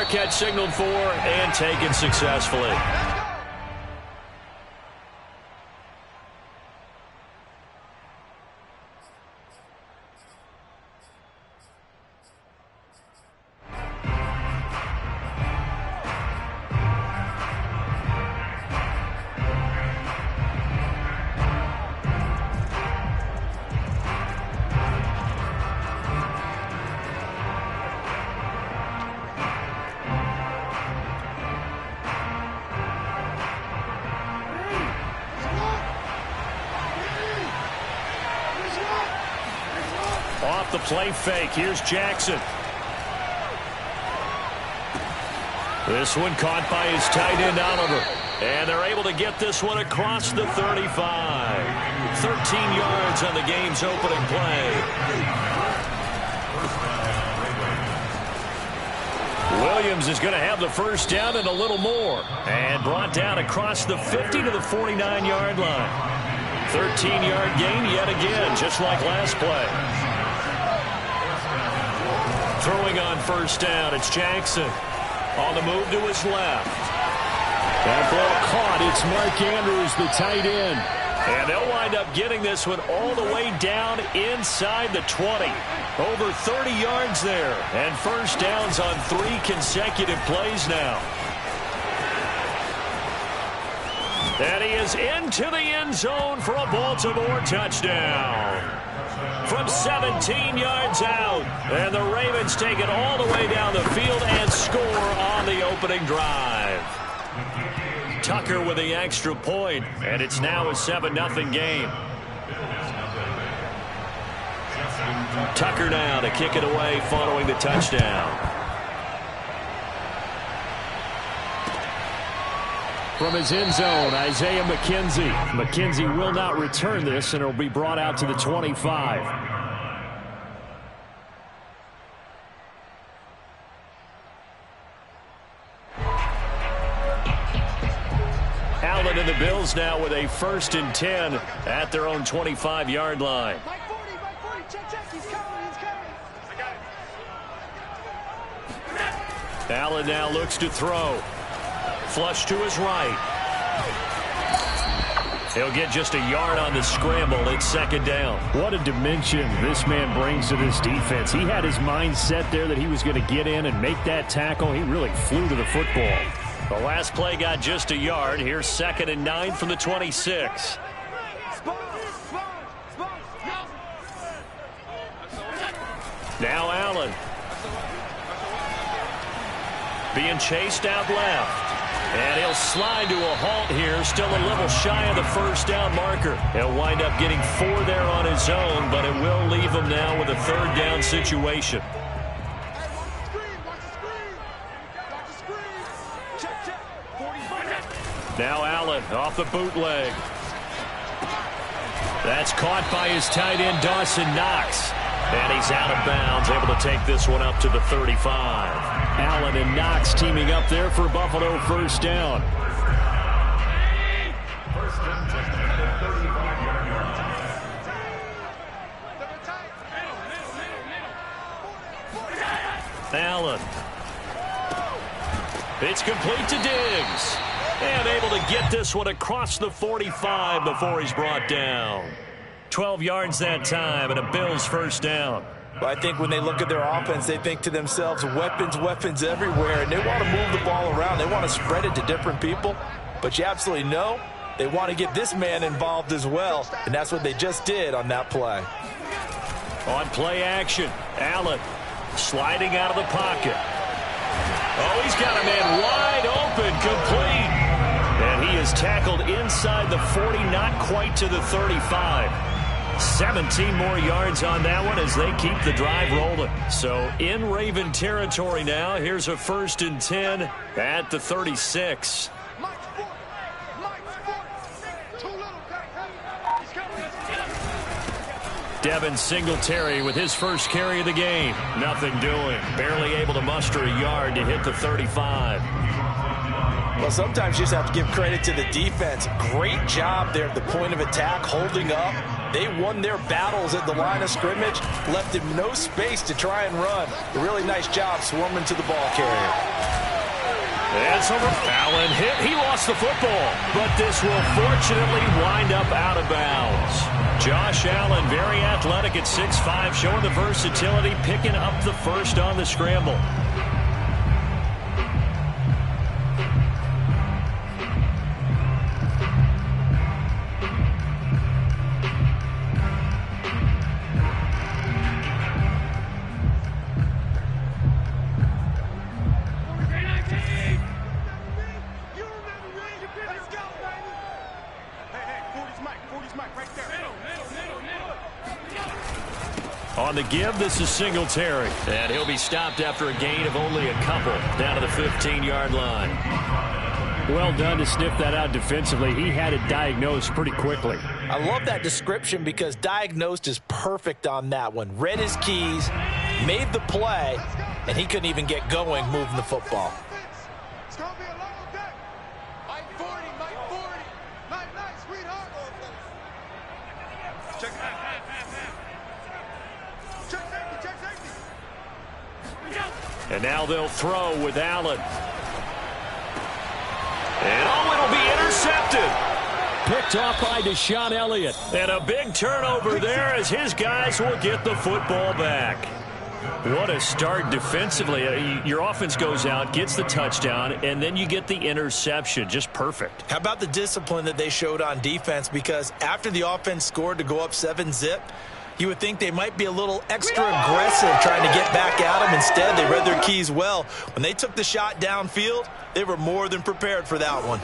fair catch signaled for and taken successfully. Off the play fake. Here's Jackson. This one caught by his tight end, Oliver. And they're able to get this one across the 35. 13 yards on the game's opening play. Williams is going to have the first down and a little more. And brought down across the 50 to the 49-yard line. 13-yard gain yet again, just like last play. Throwing on first down, it's Jackson. On the move to his left. That ball caught. It's Mark Andrews, the tight end. And they'll wind up getting this one all the way down inside the 20. Over 30 yards there. And first downs on 3 consecutive plays now. And he is into the end zone for a Baltimore touchdown. From 17 yards out. And the Ravens take it all the way down the field and score on the opening drive. Tucker with the extra point, and it's now a 7-0 game. Tucker now to kick it away following the touchdown. From his end zone, Isaiah McKenzie. McKenzie will not return this, and it will be brought out to the 25. Allen and the Bills now with a 1st and 10 at their own 25-yard line. Allen now looks to throw. Flush to his right. He'll get just a yard on the scramble. It's 2nd down. What a dimension this man brings to this defense. He had his mind set there that he was going to get in and make that tackle. He really flew to the football. The last play got just a yard. Here's 2nd and 9 from the 26. Now Allen. Being chased out left. And he'll slide to a halt here, still a little shy of the first down marker. He'll wind up getting 4 there on his own, but it will leave him now with a 3rd down situation. Now Allen off the bootleg. That's caught by his tight end, Dawson Knox. And he's out of bounds, able to take this one up to the 35. Allen and Knox teaming up there for Buffalo 1st down. Allen. It's complete to Diggs. And able to get this one across the 45 before he's brought down. 12 yards that time and a Bills 1st down. Well, I think when they look at their offense, they think to themselves, weapons, weapons everywhere. And they want to move the ball around. They want to spread it to different people. But you absolutely know they want to get this man involved as well. And that's what they just did on that play. On play action, Allen sliding out of the pocket. Oh, he's got a man wide open, complete. And he is tackled inside the 40, not quite to the 35. 17 more yards on that one as they keep the drive rolling. So in Raven territory now. Here's a 1st and 10 at the 36. Devin Singletary with his first carry of the game. Nothing doing. Barely able to muster a yard to hit the 35. Well, sometimes you just have to give credit to the defense. Great job there at the point of attack, holding up. They won their battles at the line of scrimmage, left him no space to try and run. A really nice job swarming to the ball carrier. It's over. Allen hit. He lost the football, but this will fortunately wind up out of bounds. Josh Allen, very athletic at 6'5", showing the versatility, picking up the first on the scramble. On the give, this is Singletary. And he'll be stopped after a gain of only a couple down to the 15-yard line. Well done to sniff that out defensively. He had it diagnosed pretty quickly. I love that description because diagnosed is perfect on that one. Read his keys, made the play, and he couldn't even get going moving the football. It's going to be a long day. Mike 40, Mike 40. Night, sweetheart. Check safety. And now they'll throw with Allen. And it'll be intercepted. Picked off by Deshaun Elliott. And a big turnover there as his guys will get the football back. What a start defensively. Your offense goes out, gets the touchdown, and then you get the interception. Just perfect. How about the discipline that they showed on defense? Because after the offense scored to go up 7-zip, you would think they might be a little extra aggressive trying to get back at them. Instead, they read their keys well. When they took the shot downfield, they were more than prepared for that one.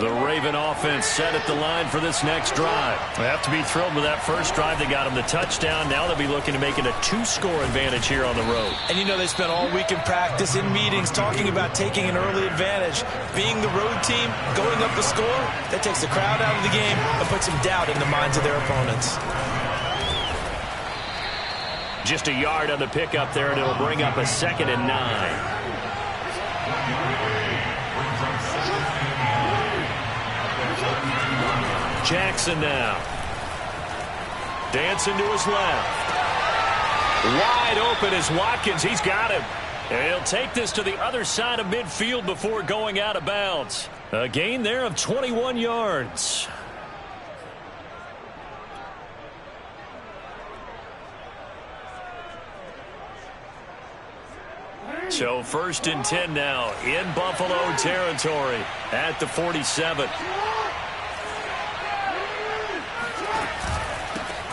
The Raven offense set at the line for this next drive. They have to be thrilled with that first drive. They got them the touchdown. Now they'll be looking to make it a 2-score advantage here on the road. And you know they spent all week in practice, in meetings, talking about taking an early advantage. Being the road team, going up the score, that takes the crowd out of the game and puts some doubt in the minds of their opponents. Just a yard on the pickup there, and it'll bring up a 2nd and 9. Jackson now. Dancing to his left. Wide open is Watkins. He's got him. And he'll take this to the other side of midfield before going out of bounds. A gain there of 21 yards. So 1st and 10 now in Buffalo territory at the 47.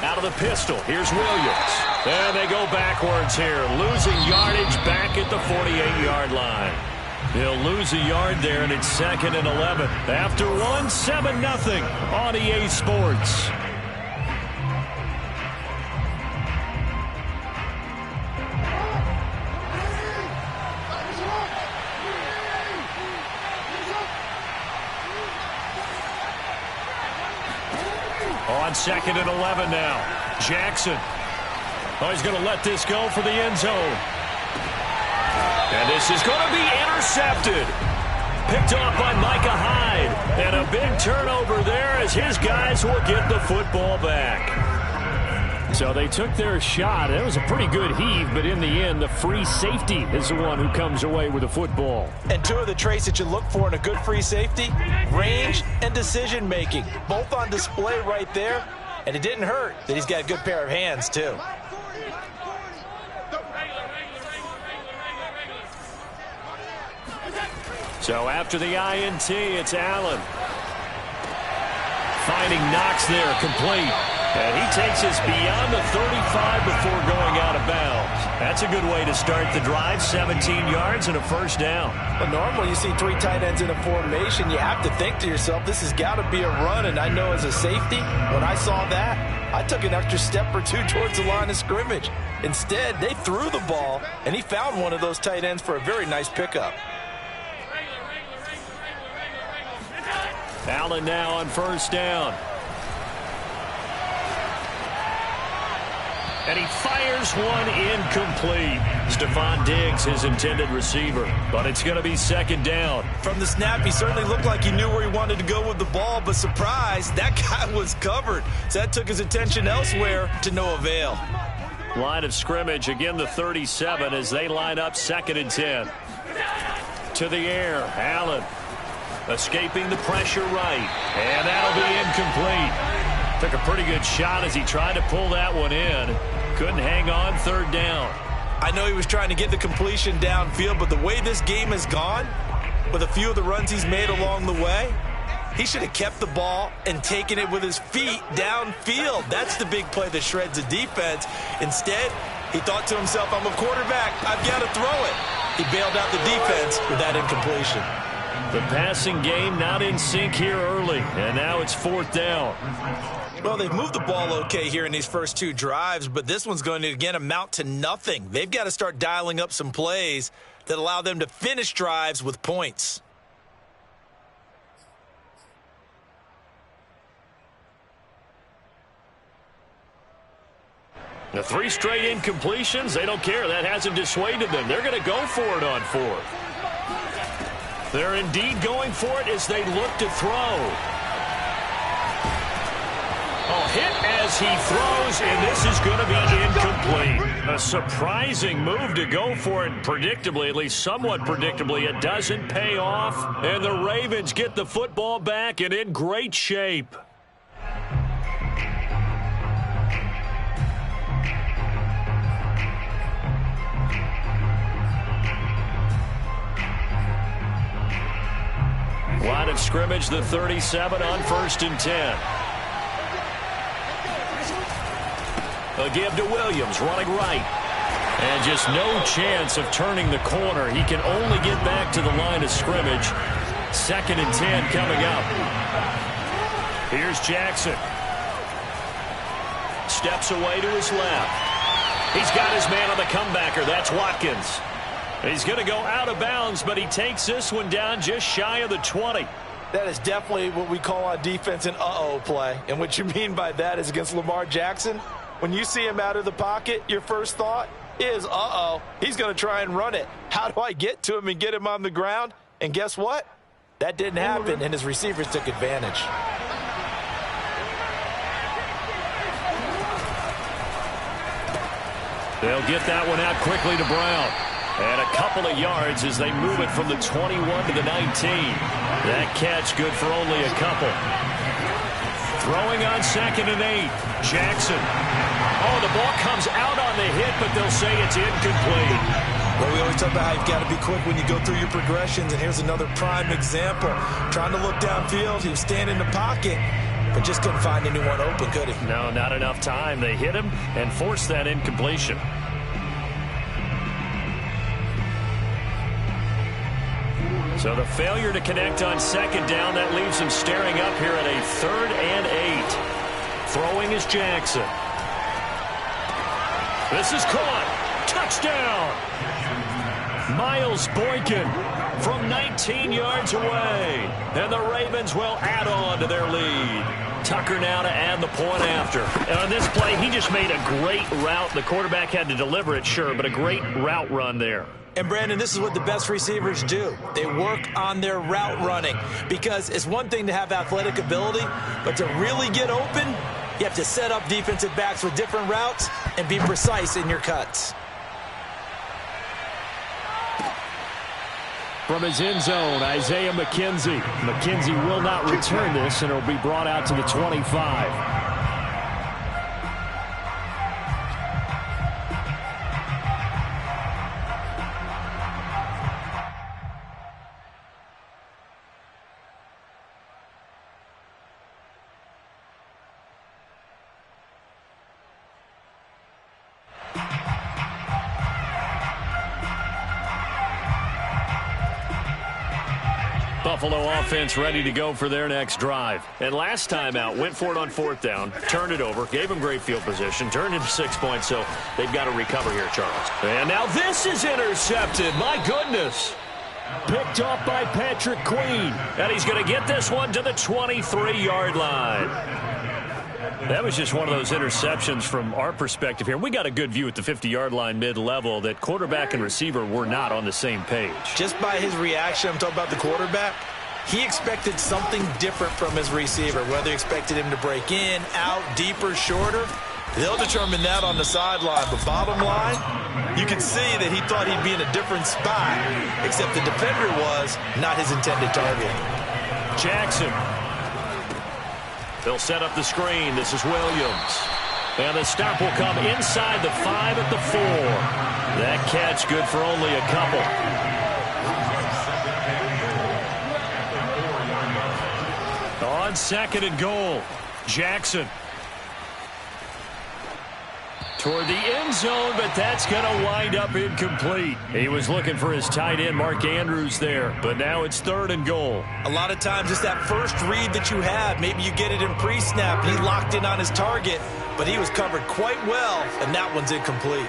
Out of the pistol, here's Williams. And they go backwards here, losing yardage back at the 48-yard line. They'll lose a yard there, and it's 2nd and 11. After one, 7-0 on EA Sports. On 2nd and 11 now. Jackson. Oh, he's going to let this go for the end zone. And this is going to be intercepted. Picked off by Micah Hyde. And a big turnover there as his guys will get the football back. So they took their shot. It was a pretty good heave, but in the end, the free safety is the one who comes away with the football. And two of the traits that you look for in a good free safety, range and decision-making, both on display right there. And it didn't hurt that he's got a good pair of hands, too. So after the INT, it's Allen. Finding Knox there, complete. And he takes us beyond the 35 before going out of bounds. That's a good way to start the drive. 17 yards and a 1st down. But normally you see 3 tight ends in a formation. You have to think to yourself, this has got to be a run. And I know as a safety, when I saw that, I took an extra step or 2 towards the line of scrimmage. Instead, they threw the ball, and he found one of those tight ends for a very nice pickup. Allen now on 1st down. And he fires one incomplete. Stephon Diggs, his intended receiver. But it's going to be 2nd down. From the snap, he certainly looked like he knew where he wanted to go with the ball. But surprise, that guy was covered. So that took his attention elsewhere to no avail. Line of scrimmage, again the 37 as they line up 2nd and 10. to the air. Allen escaping the pressure right. And that'll be incomplete. Took a pretty good shot as he tried to pull that one in. Couldn't hang on, third down. I know he was trying to get the completion downfield, but the way this game has gone, with a few of the runs he's made along the way, he should have kept the ball and taken it with his feet downfield. That's the big play that shreds the defense. Instead, he thought to himself, I'm a quarterback, I've got to throw it. He bailed out the defense with that incompletion. The passing game not in sync here early, and now it's fourth down. Well, they've moved the ball okay here in these first two drives, but this one's going to, again, amount to nothing. They've got to start dialing up some plays that allow them to finish drives with points. The 3 straight incompletions, they don't care. That hasn't dissuaded them. They're going to go for it on fourth. They're indeed going for it as they look to throw. Oh, hit as he throws, and this is going to be incomplete. A surprising move to go for it predictably, at least somewhat predictably. It doesn't pay off, and the Ravens get the football back and in great shape. Line of scrimmage, the 37 on 1st and 10. A give to Williams, running right. And just no chance of turning the corner. He can only get back to the line of scrimmage. 2nd and 10 coming up. Here's Jackson. Steps away to his left. He's got his man on the comebacker. That's Watkins. He's going to go out of bounds, but he takes this one down just shy of the 20. That is definitely what we call on defense an uh-oh play. And what you mean by that is against Lamar Jackson, when you see him out of the pocket, your first thought is, uh-oh, he's going to try and run it. How do I get to him and get him on the ground? And guess what? That didn't happen, and his receivers took advantage. They'll get that one out quickly to Brown. And a couple of yards as they move it from the 21 to the 19. That catch good for only a couple. Throwing on 2nd and 8. Jackson. Oh, the ball comes out on the hit, but they'll say it's incomplete. Well, we always talk about how you've got to be quick when you go through your progressions, and here's another prime example. Trying to look downfield, he was standing in the pocket, but just couldn't find anyone open, could he? No, not enough time. They hit him and forced that incompletion. So the failure to connect on 2nd down, that leaves him staring up here at a 3rd and 8. Throwing is Jackson. This is caught. Touchdown. Miles Boykin from 19 yards away. And the Ravens will add on to their lead. Tucker now to add the point after. And on this play, he just made a great route. The quarterback had to deliver it, sure, but a great route run there. And, Brandon, this is what the best receivers do. They work on their route running because it's one thing to have athletic ability, but to really get open, you have to set up defensive backs with different routes and be precise in your cuts. From his end zone, Isaiah McKenzie. McKenzie will not return this, and it will be brought out to the 25. Buffalo offense ready to go for their next drive. And last time out, went for it on 4th down, turned it over, gave them great field position, turned into 6 points, so they've got to recover here, Charles. And now this is intercepted. My goodness. Picked off by Patrick Queen. And he's going to get this one to the 23-yard line. That was just one of those interceptions from our perspective here. We got a good view at the 50-yard line mid-level that quarterback and receiver were not on the same page. Just by his reaction, I'm talking about the quarterback, he expected something different from his receiver, whether he expected him to break in, out, deeper, shorter. They'll determine that on the sideline, but bottom line, you can see that he thought he'd be in a different spot, except the defender was not his intended target. Jackson. They'll set up the screen. This is Williams. And the stop will come inside the 5 at the 4. That catch good for only a couple. On 2nd and goal, Jackson. Toward the end zone, but that's going to wind up incomplete. He was looking for his tight end, Mark Andrews, there, but now it's 3rd and goal. A lot of times it's that first read that you have. Maybe you get it in pre-snap. He locked in on his target, but he was covered quite well, and that one's incomplete.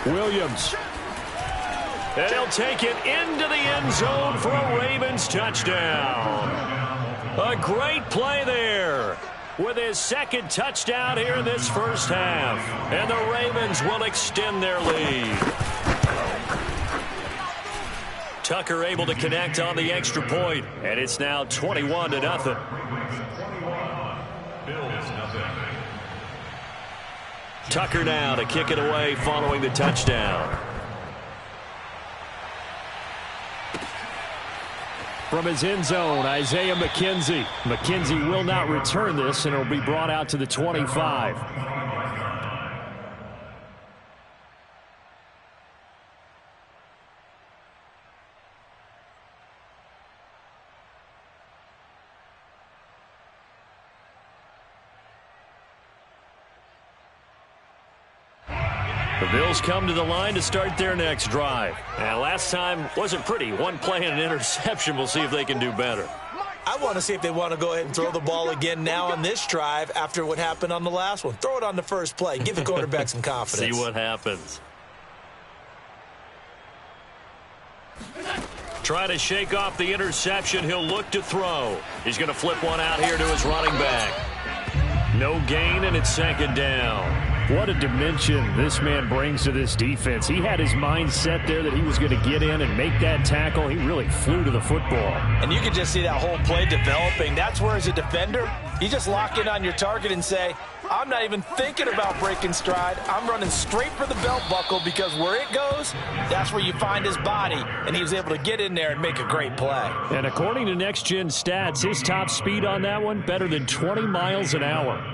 Williams. And he'll take it into the end zone for a Ravens touchdown. A great play there with his 2nd touchdown here in this first half. And the Ravens will extend their lead. Tucker able to connect on the extra point, and it's now 21-0. Tucker now to kick it away following the touchdown. From his end zone, Isaiah McKenzie. McKenzie will not return this, and it'll be brought out to the 25. The Bills come to the line to start their next drive. And last time wasn't pretty. One play and an interception. We'll see if they can do better. I want to see if they want to go ahead and throw the ball again now on this drive after what happened on the last one. Throw it on the first play. Give the quarterback some confidence. See what happens. Try to shake off the interception. He'll look to throw. He's going to flip one out here to his running back. No gain, and it's 2nd down. What a dimension this man brings to this defense. He had his mind set there that he was going to get in and make that tackle. He really flew to the football. And you can just see that whole play developing. That's where, as a defender, you just lock in on your target and say, I'm not even thinking about breaking stride. I'm running straight for the belt buckle, because where it goes, that's where you find his body. And he was able to get in there and make a great play. And according to Next Gen Stats, his top speed on that one, better than 20 miles an hour.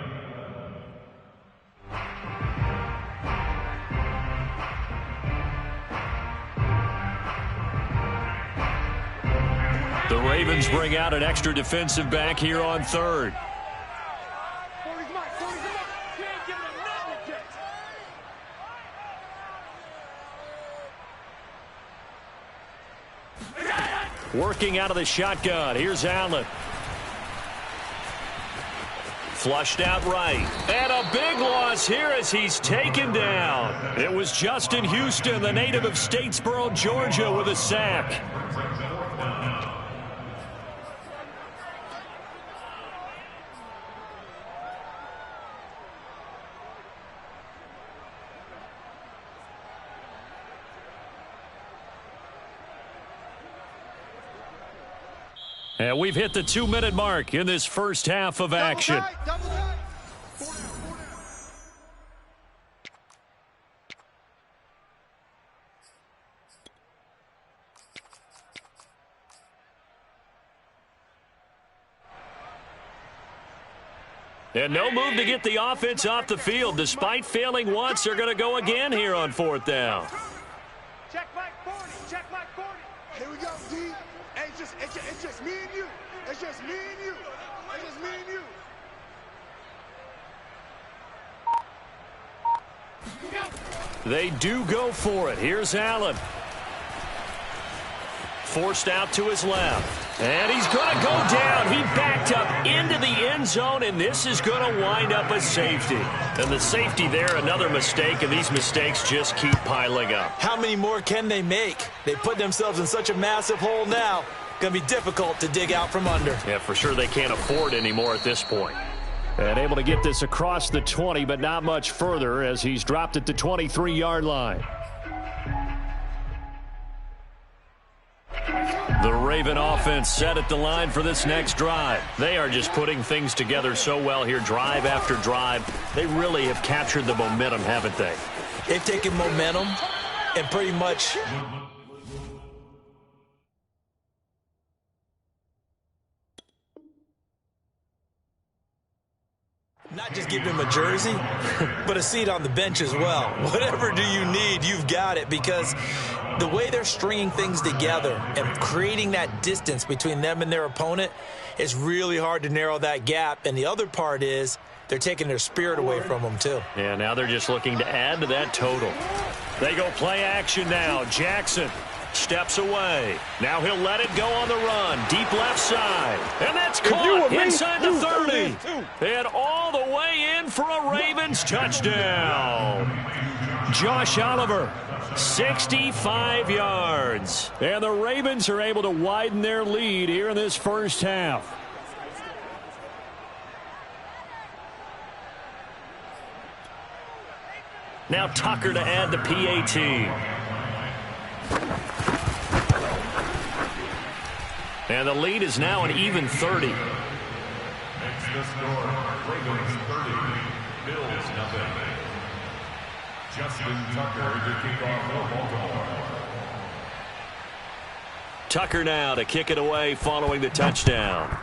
The Ravens bring out an extra defensive back here on 3rd. Working out of the shotgun. Here's Allen. Flushed out right. And a big loss here as he's taken down. It was Justin Houston, the native of Statesboro, Georgia, with a sack. And we've hit the 2-minute mark in this first half of action. And no move to get the offense off the field. Despite failing once, they're going to go again here on 4th down. Check Mike 40. Check Mike 40. Here we go, D. Hey, it's just me and you. It's just me and you. It's just me and you. They do go for it. Here's Allen. Forced out to his left. And he's going to go down. He backed up into the end zone, and this is going to wind up a safety. And the safety there, another mistake, and these mistakes just keep piling up. How many more can they make? They put themselves in such a massive hole now. Going to be difficult to dig out from under. Yeah, for sure they can't afford anymore at this point. And able to get this across the 20, but not much further as he's dropped at the 23-yard line. The Raven offense set at the line for this next drive. They are just putting things together so well here, drive after drive. They really have captured the momentum, haven't they? They've taken momentum and pretty much not just give him a jersey, but a seat on the bench as well. Whatever do you need, you've got it, because the way they're stringing things together and creating that distance between them and their opponent is really hard to narrow that gap. And the other part is they're taking their spirit away from them, too. Yeah, now they're just looking to add to that total. They go play action now. Jackson steps away. Now he'll let it go on the run. Deep left side. And that's caught inside the 30. And all the way in for a Ravens touchdown. Josh Oliver, 65 yards. And the Ravens are able to widen their lead here in this first half. Now Tucker to add the PAT. And the lead is now an even 30. Makes the score. Ravens 30, Bills nothing. Justin Tucker to kick off for Baltimore. Tucker now to kick it away following the touchdown.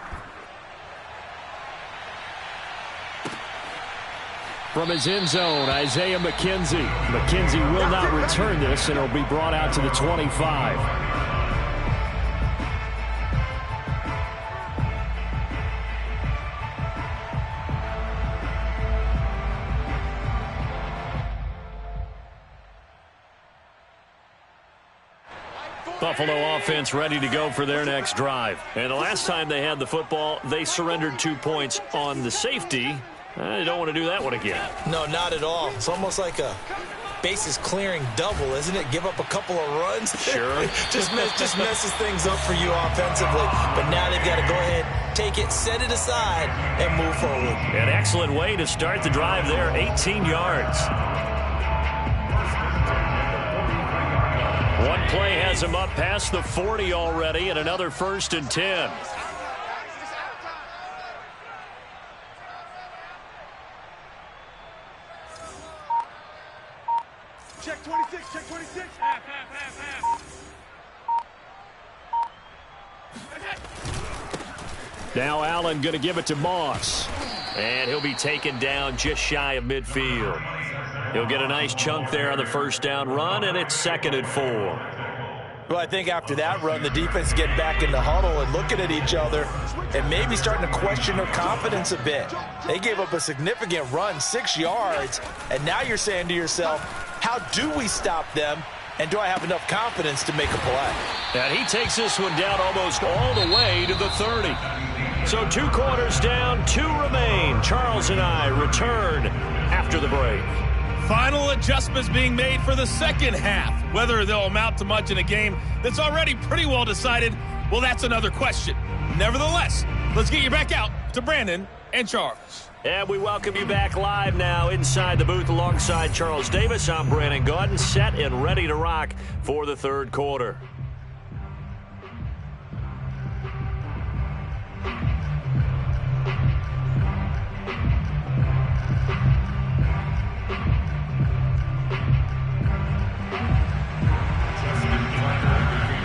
From his end zone, Isaiah McKenzie. McKenzie will not return this, and it'll be brought out to the 25. Buffalo offense ready to go for their next drive. And the last time they had the football, they surrendered 2 points on the safety. They don't want to do that one again. No, not at all. It's almost like a bases clearing double, isn't it? Give up a couple of runs. Sure. just messes things up for you offensively. But now they've got to go ahead, take it, set it aside, and move forward. An excellent way to start the drive there, 18 yards. One play has him up past the 40 already, and another 1st and 10. Check 26, check 26. Half. Now Allen going to give it to Moss. And he'll be taken down just shy of midfield. He'll get a nice chunk there on the first down run, and it's 2nd and 4. Well, I think after that run, the defense getting back in the huddle and looking at each other and maybe starting to question their confidence a bit. They gave up a significant run, 6 yards, and now you're saying to yourself, how do we stop them, and do I have enough confidence to make a play? And he takes this one down almost all the way to the 30. So 2 quarters down, 2 remain. Charles and I return after the break. Final adjustments being made for the second half. Whether they'll amount to much in a game that's already pretty well decided, well, that's another question. Nevertheless, let's get you back out to Brandon and Charles. And we welcome you back live now inside the booth alongside Charles Davis. I'm Brandon Gaudin, set and ready to rock for the 3rd quarter.